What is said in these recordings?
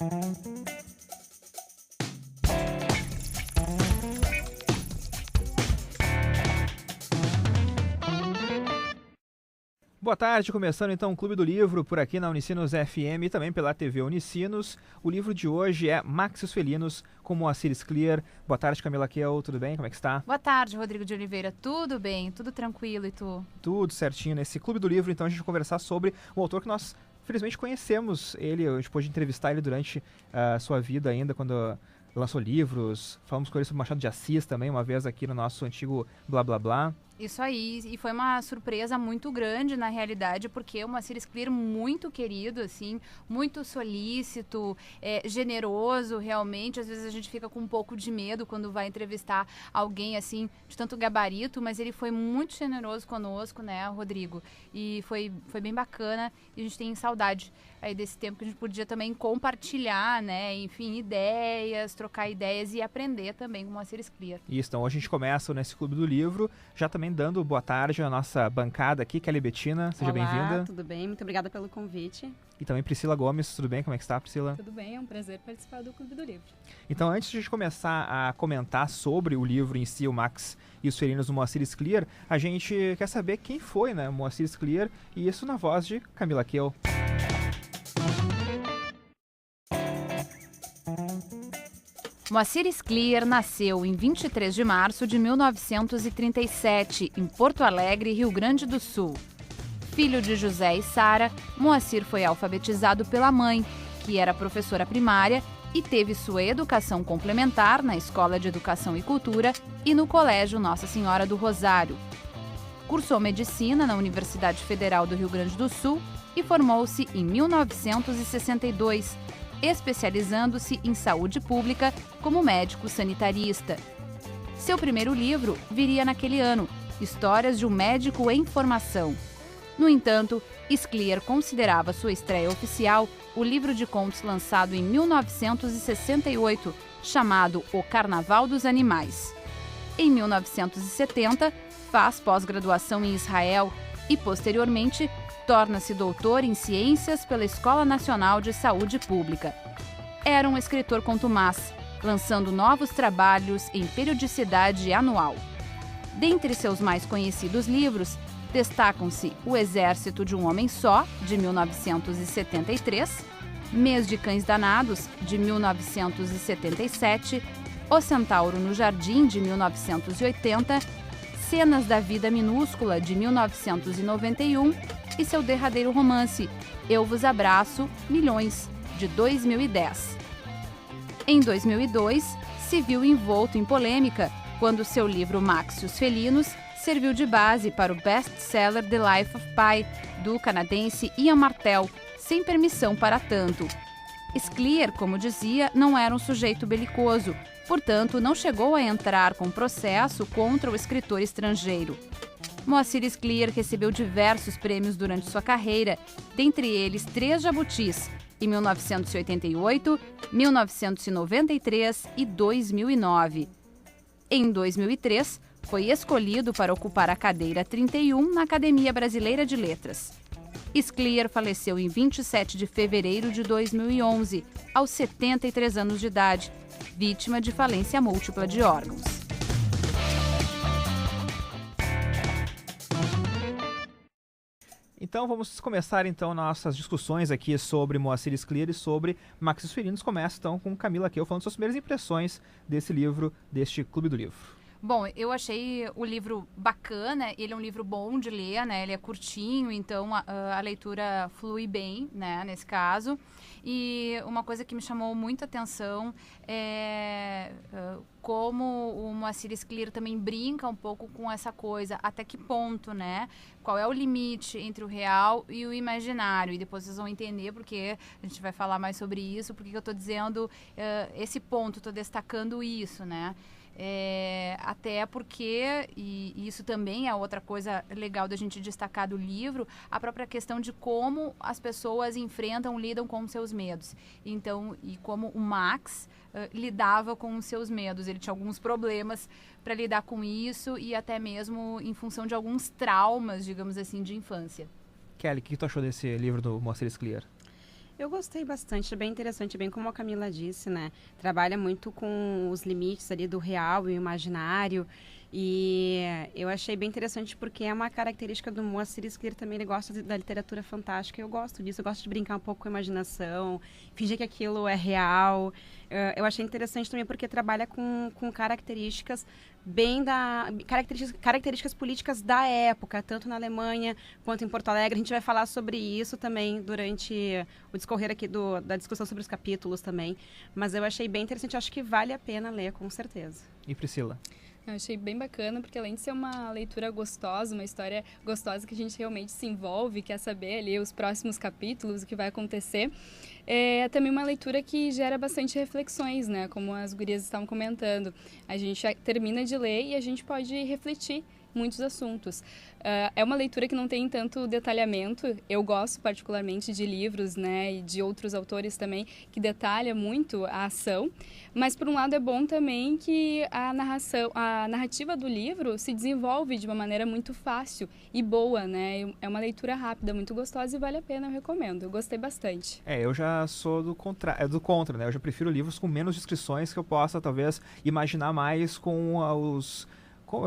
Boa tarde, começando então o Clube do Livro por aqui na Unicinos FM e também pela TV Unicinos. O livro de hoje é Max e os Felinos, com Moacir Scliar. Boa tarde, Camila Kiel, tudo bem? Como é que está? Boa tarde, Rodrigo de Oliveira. Tudo bem, tudo tranquilo, e tu? Tudo certinho. Nesse Clube do Livro, então, a gente vai conversar sobre um autor que nós, felizmente, conhecemos ele. A gente pôde entrevistar ele durante a sua vida ainda, quando lançou livros. Falamos com ele sobre Machado de Assis também, uma vez aqui no nosso antigo Blá Blá Blá. Isso aí, e foi uma surpresa muito grande na realidade, porque o Moacir Scliar muito querido, assim, muito solícito, generoso realmente. Às vezes a gente fica com um pouco de medo quando vai entrevistar alguém assim, de tanto gabarito, mas ele foi muito generoso conosco, né, Rodrigo? E foi bem bacana, e a gente tem saudade aí desse tempo que a gente podia também compartilhar, né, enfim, ideias, trocar ideias e aprender também com o Moacir Scliar. Isso, então hoje a gente começa nesse Clube do Livro, já também dando boa tarde à nossa bancada aqui, Kelly Bettina, seja bem-vinda. Olá, tudo bem? Muito obrigada pelo convite. E também Priscila Gomes, tudo bem? Como é que está, Priscila? Tudo bem, é um prazer participar do Clube do Livro. Então, antes de a gente começar a comentar sobre o livro em si, o Max e os Felinos do Moacir Scliar, a gente quer saber quem foi, né, Moacir Scliar, e isso na voz de Camila Kiel. Moacir Scliar nasceu em 23 de março de 1937, em Porto Alegre, Rio Grande do Sul. Filho de José e Sara, Moacir foi alfabetizado pela mãe, que era professora primária, e teve sua educação complementar na Escola de Educação e Cultura e no Colégio Nossa Senhora do Rosário. Cursou medicina na Universidade Federal do Rio Grande do Sul e formou-se em 1962, especializando-se em saúde pública como médico sanitarista. Seu primeiro livro viria naquele ano, Histórias de um Médico em Formação. No entanto, Scliar considerava sua estreia oficial o livro de contos lançado em 1968, chamado O Carnaval dos Animais. Em 1970, faz pós-graduação em Israel e, posteriormente, torna-se doutor em Ciências pela Escola Nacional de Saúde Pública. Era um escritor contumaz, lançando novos trabalhos em periodicidade anual. Dentre seus mais conhecidos livros, destacam-se O Exército de um Homem Só, de 1973, Mês de Cães Danados, de 1977, O Centauro no Jardim, de 1980, Cenas da Vida Minúscula, de 1991, e seu derradeiro romance, Eu Vos Abraço, Milhões, de 2010. Em 2002, se viu envolto em polêmica quando seu livro Max e os Felinos serviu de base para o best-seller The Life of Pi, do canadense Ian Martel, sem permissão para tanto. Scliar, como dizia, não era um sujeito belicoso, portanto não chegou a entrar com processo contra o escritor estrangeiro. Moacir Scliar recebeu diversos prêmios durante sua carreira, dentre eles 3 jabutis, em 1988, 1993 e 2009. Em 2003, foi escolhido para ocupar a cadeira 31 na Academia Brasileira de Letras. Scliar faleceu em 27 de fevereiro de 2011, aos 73 anos de idade, vítima de falência múltipla de órgãos. Então vamos começar então nossas discussões aqui sobre Moacir Scliar e sobre Max e os Felinos. Começa então com Camila Kiel falando suas primeiras impressões desse livro, deste Clube do Livro. Bom, eu achei o livro bacana, ele é um livro bom de ler, né? Ele é curtinho, então a leitura flui bem, né? Nesse caso. E uma coisa que me chamou muita atenção é como o Moacir Scliar também brinca um pouco com essa coisa, até que ponto, né? Qual é o limite entre o real e o imaginário? E depois vocês vão entender porque a gente vai falar mais sobre isso, porque eu estou dizendo esse ponto, estou destacando isso, né? Até porque, e isso também é outra coisa legal da gente destacar do livro, a própria questão de como as pessoas enfrentam, lidam com seus medos. Então, e como o Max lidava com os seus medos. Ele tinha alguns problemas para lidar com isso e até mesmo em função de alguns traumas, digamos assim, de infância. Kelly, o que tu achou desse livro do Moacir Scliar? Eu gostei bastante, é bem interessante, bem como a Camila disse, né? Trabalha muito com os limites ali do real e imaginário. E eu achei bem interessante porque é uma característica do Moacir Scler também, ele gosta da literatura fantástica. Eu gosto disso, eu gosto de brincar um pouco com a imaginação, fingir que aquilo é real. Eu achei interessante também porque trabalha com características características políticas da época, tanto na Alemanha quanto em Porto Alegre. A gente vai falar sobre isso também durante o discorrer aqui da discussão sobre os capítulos também. Mas eu achei bem interessante, acho que vale a pena ler, com certeza. E Priscila? Eu achei bem bacana, porque além de ser uma leitura gostosa, uma história gostosa que a gente realmente se envolve, quer saber ali os próximos capítulos, o que vai acontecer, é também uma leitura que gera bastante reflexões, né? Como as gurias estavam comentando. A gente termina de ler e a gente pode refletir muitos assuntos. É uma leitura que não tem tanto detalhamento. Eu gosto particularmente de livros, né, e de outros autores também, que detalha muito a ação, mas por um lado é bom também que a narrativa do livro se desenvolve de uma maneira muito fácil e boa, né? É uma leitura rápida, muito gostosa e vale a pena, eu recomendo. Eu gostei bastante. Eu já sou do contra, né? Eu já prefiro livros com menos descrições, que eu possa, talvez, imaginar mais com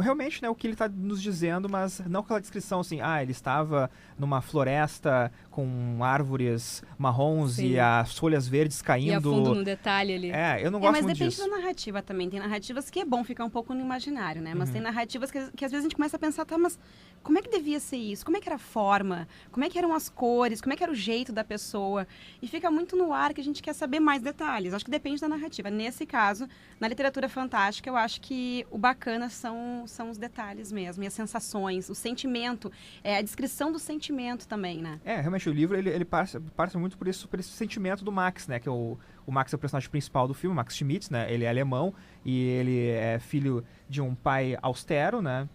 realmente, né, o que ele está nos dizendo, mas não aquela descrição assim, ele estava numa floresta com árvores marrons e as folhas verdes caindo. E a fundo no detalhe ali. Eu não gosto mas muito depende disso. da narrativa também. Tem narrativas que é bom ficar um pouco no imaginário, né? Mas tem narrativas que às vezes a gente começa a pensar, mas como é que devia ser isso? Como é que era a forma? Como é que eram as cores? Como é que era o jeito da pessoa? E fica muito no ar que a gente quer saber mais detalhes. Acho que depende da narrativa. Nesse caso, na literatura fantástica, eu acho que o bacana são os detalhes mesmo, e as sensações, o sentimento, a descrição do sentimento também, né? Realmente, o livro, ele passa muito por esse sentimento do Max, né? Que o Max é o personagem principal do filme, Max Schmidt, né? Ele é alemão e ele é filho de um pai austero, né?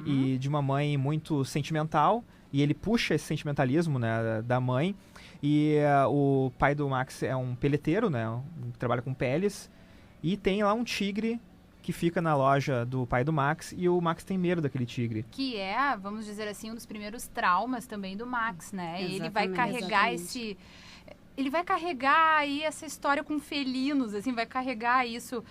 E de uma mãe muito sentimental, e ele puxa esse sentimentalismo, né, da mãe. E o pai do Max é um peleteiro, né? Trabalha com peles, e tem lá um tigre que fica na loja do pai do Max, e o Max tem medo daquele tigre. Que é, vamos dizer assim, um dos primeiros traumas também do Max, né? Exatamente, Ele vai carregar ele vai carregar aí essa história com felinos, assim, vai carregar isso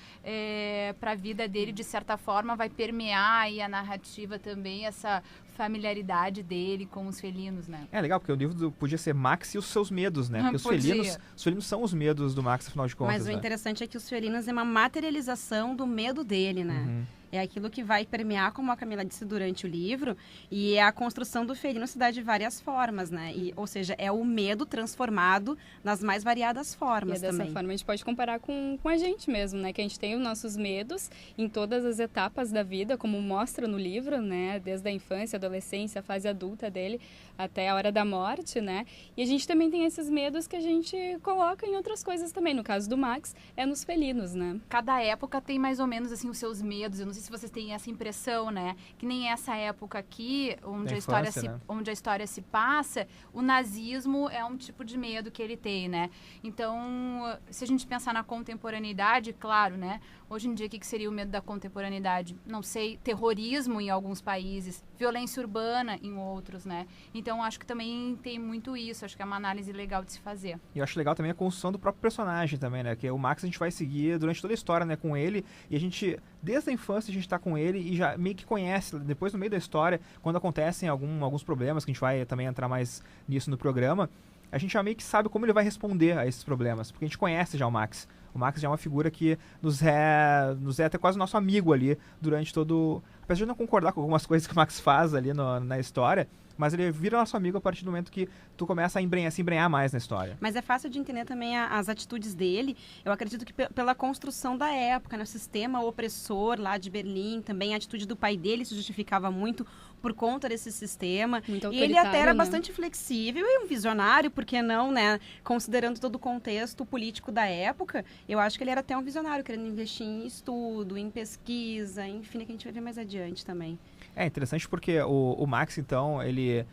para a vida dele de certa forma, vai permear aí a narrativa também, essa familiaridade dele com os felinos, né? É legal, porque o livro podia ser Max e os seus medos, né? Porque os felinos são os medos do Max, afinal de contas. Mas o interessante é que os felinos é uma materialização do medo dele, né? É aquilo que vai permear, como a Camila disse, durante o livro, e a construção do felino se dá de várias formas, né? Ou seja, é o medo transformado nas mais variadas formas também. E dessa forma a gente pode comparar com a gente mesmo, né? Que a gente tem os nossos medos em todas as etapas da vida, como mostra no livro, né? Desde a infância, adolescência, a fase adulta dele, até a hora da morte, né? E a gente também tem esses medos que a gente coloca em outras coisas também. No caso do Max, é nos felinos, né? Cada época tem mais ou menos, assim, os seus medos. Eu não sei se vocês têm essa impressão, né? Que nem essa época aqui, onde a história se passa, o nazismo é um tipo de medo que ele tem, né? Então, se a gente pensar na contemporaneidade, claro, né? Hoje em dia, o que seria o medo da contemporaneidade? Não sei, terrorismo em alguns países, violência urbana em outros, né? Então, acho que também tem muito isso. Acho que é uma análise legal de se fazer. E eu acho legal também a construção do próprio personagem também, né? Que o Max a gente vai seguir durante toda a história, né? Com ele. E a gente, desde a infância, a gente tá com ele e já meio que conhece. Depois, no meio da história, quando acontecem alguns problemas, que a gente vai também entrar mais nisso no programa, a gente já meio que sabe como ele vai responder a esses problemas. Porque a gente conhece já o Max. O Max já é uma figura que nos é até quase nosso amigo ali durante todo... Apesar de não concordar com algumas coisas que o Max faz ali na história, mas ele vira nosso amigo a partir do momento que tu começa a se embrenhar mais na história. Mas é fácil de entender também as atitudes dele. Eu acredito que pela construção da época, né? O sistema opressor lá de Berlim, também a atitude do pai dele se justificava muito por conta desse sistema. Muito e ele até era, né? bastante flexível e um visionário, por que não, né? Considerando todo o contexto político da época, eu acho que ele era até um visionário, querendo investir em estudo, em pesquisa, enfim, que a gente vai ver mais adiante também. É interessante porque o Max, então, ele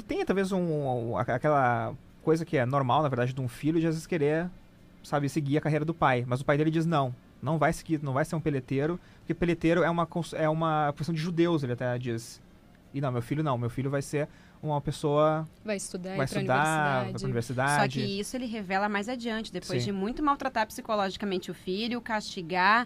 tem talvez aquela coisa que é normal, na verdade, de um filho de às vezes querer, sabe, seguir a carreira do pai. Mas o pai dele diz não vai seguir, não vai ser um peleteiro, porque peleteiro é uma profissão de judeus, ele até diz. E meu filho vai ser uma pessoa Vai estudar, vai ir pra estudar, vai universidade. pra universidade. Só que isso ele revela mais adiante, depois Sim. de muito maltratar psicologicamente o filho, castigar,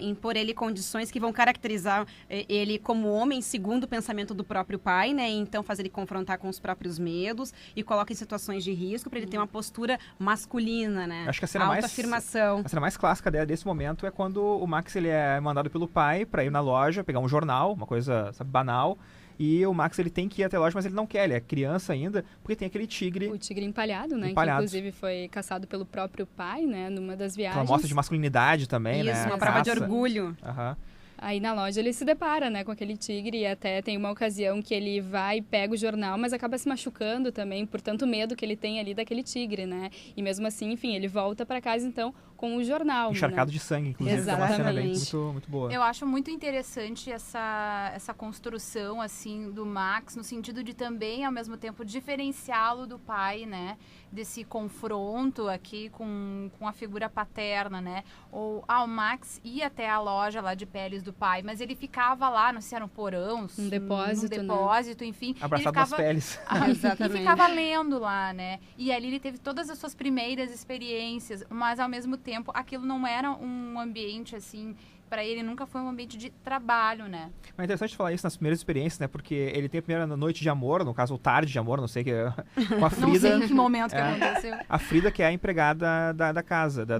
impor ele condições que vão caracterizar ele como homem segundo o pensamento do próprio pai, né? Então fazer ele confrontar com os próprios medos e coloca em situações de risco para ele ter uma postura masculina, né? Acho que a cena mais autoafirmação. A cena mais clássica desse momento é quando o Max ele é mandado pelo pai pra ir na loja, pegar um jornal, uma coisa, sabe, banal. E o Max ele tem que ir até a loja, mas ele não quer, ele é criança ainda, porque tem aquele tigre. O tigre empalhado, né? Empalhado. Que inclusive foi caçado pelo próprio pai, né? Numa das viagens. Aquela mostra de masculinidade também, né? Isso, uma A prova de caça. orgulho. Aham. Aí na loja ele se depara, né, com aquele tigre e até tem uma ocasião que ele vai e pega o jornal, mas acaba se machucando também por tanto medo que ele tem ali daquele tigre, né? E mesmo assim, enfim, ele volta para casa então com o jornal, Encharcado né? de sangue, inclusive. É uma cena bem Exatamente. muito boa. Eu acho muito interessante essa construção, assim, do Max, no sentido de também, ao mesmo tempo, diferenciá-lo do pai, né? Desse confronto aqui com a figura paterna, né? O Max ia até a loja lá de peles do pai, mas ele ficava lá, não sei se era um porão, Um depósito, né? Enfim. Abraçado ele nas ficava, peles. e Exatamente. ficava lendo lá, né? E ali ele teve todas as suas primeiras experiências, mas ao mesmo tempo aquilo não era um ambiente assim, para ele nunca foi um ambiente de trabalho, né? Mas é interessante falar isso nas primeiras experiências, né? Porque ele tem a primeira noite de amor, no caso, ou tarde de amor, não sei, que é com a Não sei Frida. em que momento que É. aconteceu. A Frida, que é a empregada da casa, da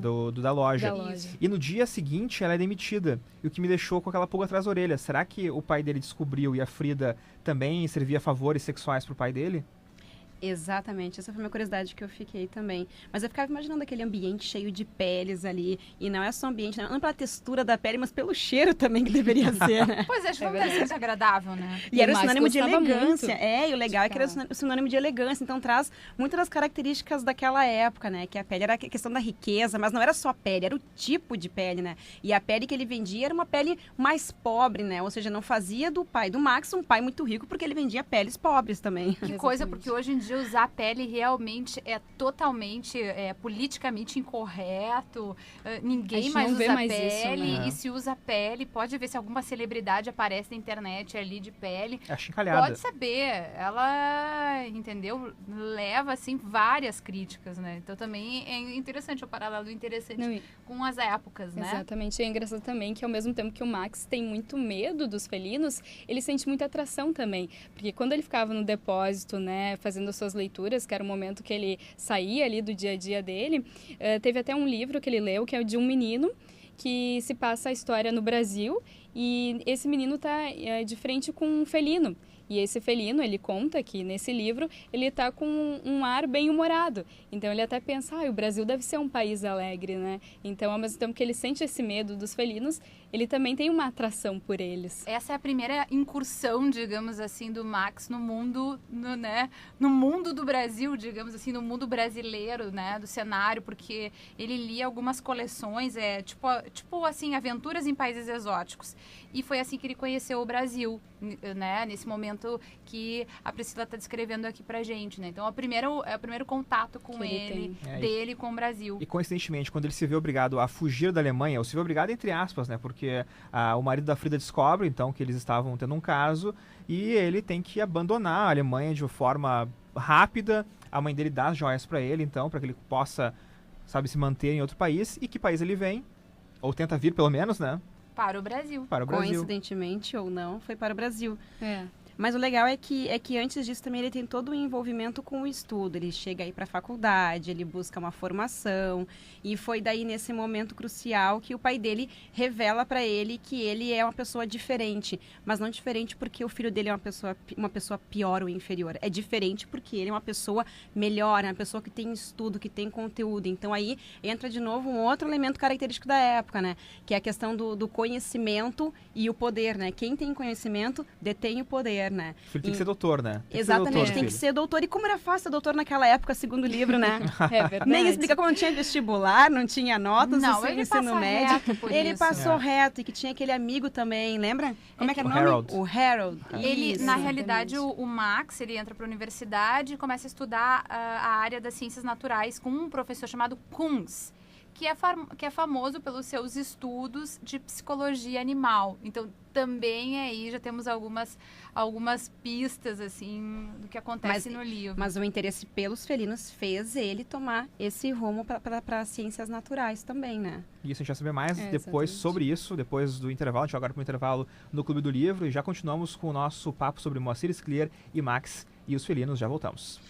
loja. Da loja. E no dia seguinte ela é demitida. E o que me deixou com aquela pulga atrás da orelha. Será que o pai dele descobriu e a Frida também servia favores sexuais pro pai dele? Exatamente, essa foi a minha curiosidade que eu fiquei também. Mas eu ficava imaginando aquele ambiente cheio de peles ali. E não é só o ambiente, não pela textura da pele, mas pelo cheiro também que deveria ser, né? Pois é, acho que não verdade. deve ser desagradável, né? E era o o Max sinônimo de gostava elegância. muito E o legal é que era ficar- o sinônimo de elegância. Então traz muitas das características daquela época, né? Que a pele era a questão da riqueza, mas não era só a pele, era o tipo de pele, né? E a pele que ele vendia era uma pele mais pobre, né? Ou seja, não fazia do pai do Max um pai muito rico, porque ele vendia peles pobres também. Que coisa, Exatamente. porque hoje em dia usar pele realmente é totalmente politicamente incorreto. A Ninguém gente mais não vê usa mais isso, pele. né? E se usa pele, pode ver se alguma celebridade aparece na internet ali de pele. É achincalhada. Pode saber. Ela, entendeu? Leva, assim, várias críticas, né? Então também é interessante, o paralelo interessante Não, e- com as épocas, né? Exatamente. E é engraçado também que ao mesmo tempo que o Max tem muito medo dos felinos, ele sente muita atração também. Porque quando ele ficava no depósito, né, fazendo as suas leituras, que era o momento que ele saía ali do dia a dia dele, teve até um livro que ele leu, que é o de um menino que se passa a história no Brasil e esse menino tá de frente com um felino. E esse felino, ele conta que nesse livro ele tá com um ar bem humorado. Então ele até pensa, o Brasil deve ser um país alegre, né? Então, ao mesmo tempo que ele sente esse medo dos felinos, ele também tem uma atração por eles. Essa é a primeira incursão, digamos assim, do Max no mundo, no mundo do Brasil, digamos assim, no mundo brasileiro, né, do cenário, porque ele lia algumas coleções, tipo assim, aventuras em países exóticos. E foi assim que ele conheceu o Brasil, né, nesse momento que a Priscila está descrevendo aqui pra gente, né? Então, é o primeiro contato com Que ele dele com o Brasil. E coincidentemente, quando ele se vê obrigado a fugir da Alemanha, ou se vê obrigado entre aspas, né? Porque o marido da Frida descobre, então, que eles estavam tendo um caso e ele tem que abandonar a Alemanha de uma forma rápida. A mãe dele dá as joias para ele, então, para que ele possa, sabe, se manter em outro país. E que país ele vem? Ou tenta vir, pelo menos, né? Para o Brasil. Para o Brasil. Coincidentemente ou não, foi para o Brasil. É. Mas o legal é que antes disso também ele tem todo o envolvimento com o estudo. Ele chega aí para a faculdade, ele busca uma formação. E foi daí, nesse momento crucial, que o pai dele revela para ele que ele é uma pessoa diferente. Mas não diferente porque o filho dele é uma pessoa pior ou inferior. É diferente porque ele é uma pessoa melhor, é uma pessoa que tem estudo, que tem conteúdo. Então aí entra de novo um outro elemento característico da época, né? Que é a questão do conhecimento e o poder, né? Quem tem conhecimento detém o poder, né? O filho tem que ser doutor, né? Tem que ser Exatamente, doutor, tem que filho. ser doutor. E como era fácil ser doutor naquela época, segundo o livro, né? É verdade. Nem explica como não tinha vestibular, não tinha notas, Não, no ele ensino passa médio. reto por Ele isso. passou É. reto e que tinha aquele amigo também, lembra? Como é que era o O nome? Harold. O Harold. Ele, Isso. na Exatamente. realidade, o Max, ele entra para a universidade e começa a estudar a área das ciências naturais com um professor chamado Kunz, que é famoso pelos seus estudos de psicologia animal. Então, também aí já temos algumas pistas, assim, do que acontece no livro. Mas o interesse pelos felinos fez ele tomar esse rumo para as ciências naturais também, né? Isso, a gente vai saber mais depois exatamente. sobre isso, depois do intervalo. A gente vai agora para o intervalo no Clube do Livro e já continuamos com o nosso papo sobre Moacir Scliar e Max e os felinos. Já voltamos.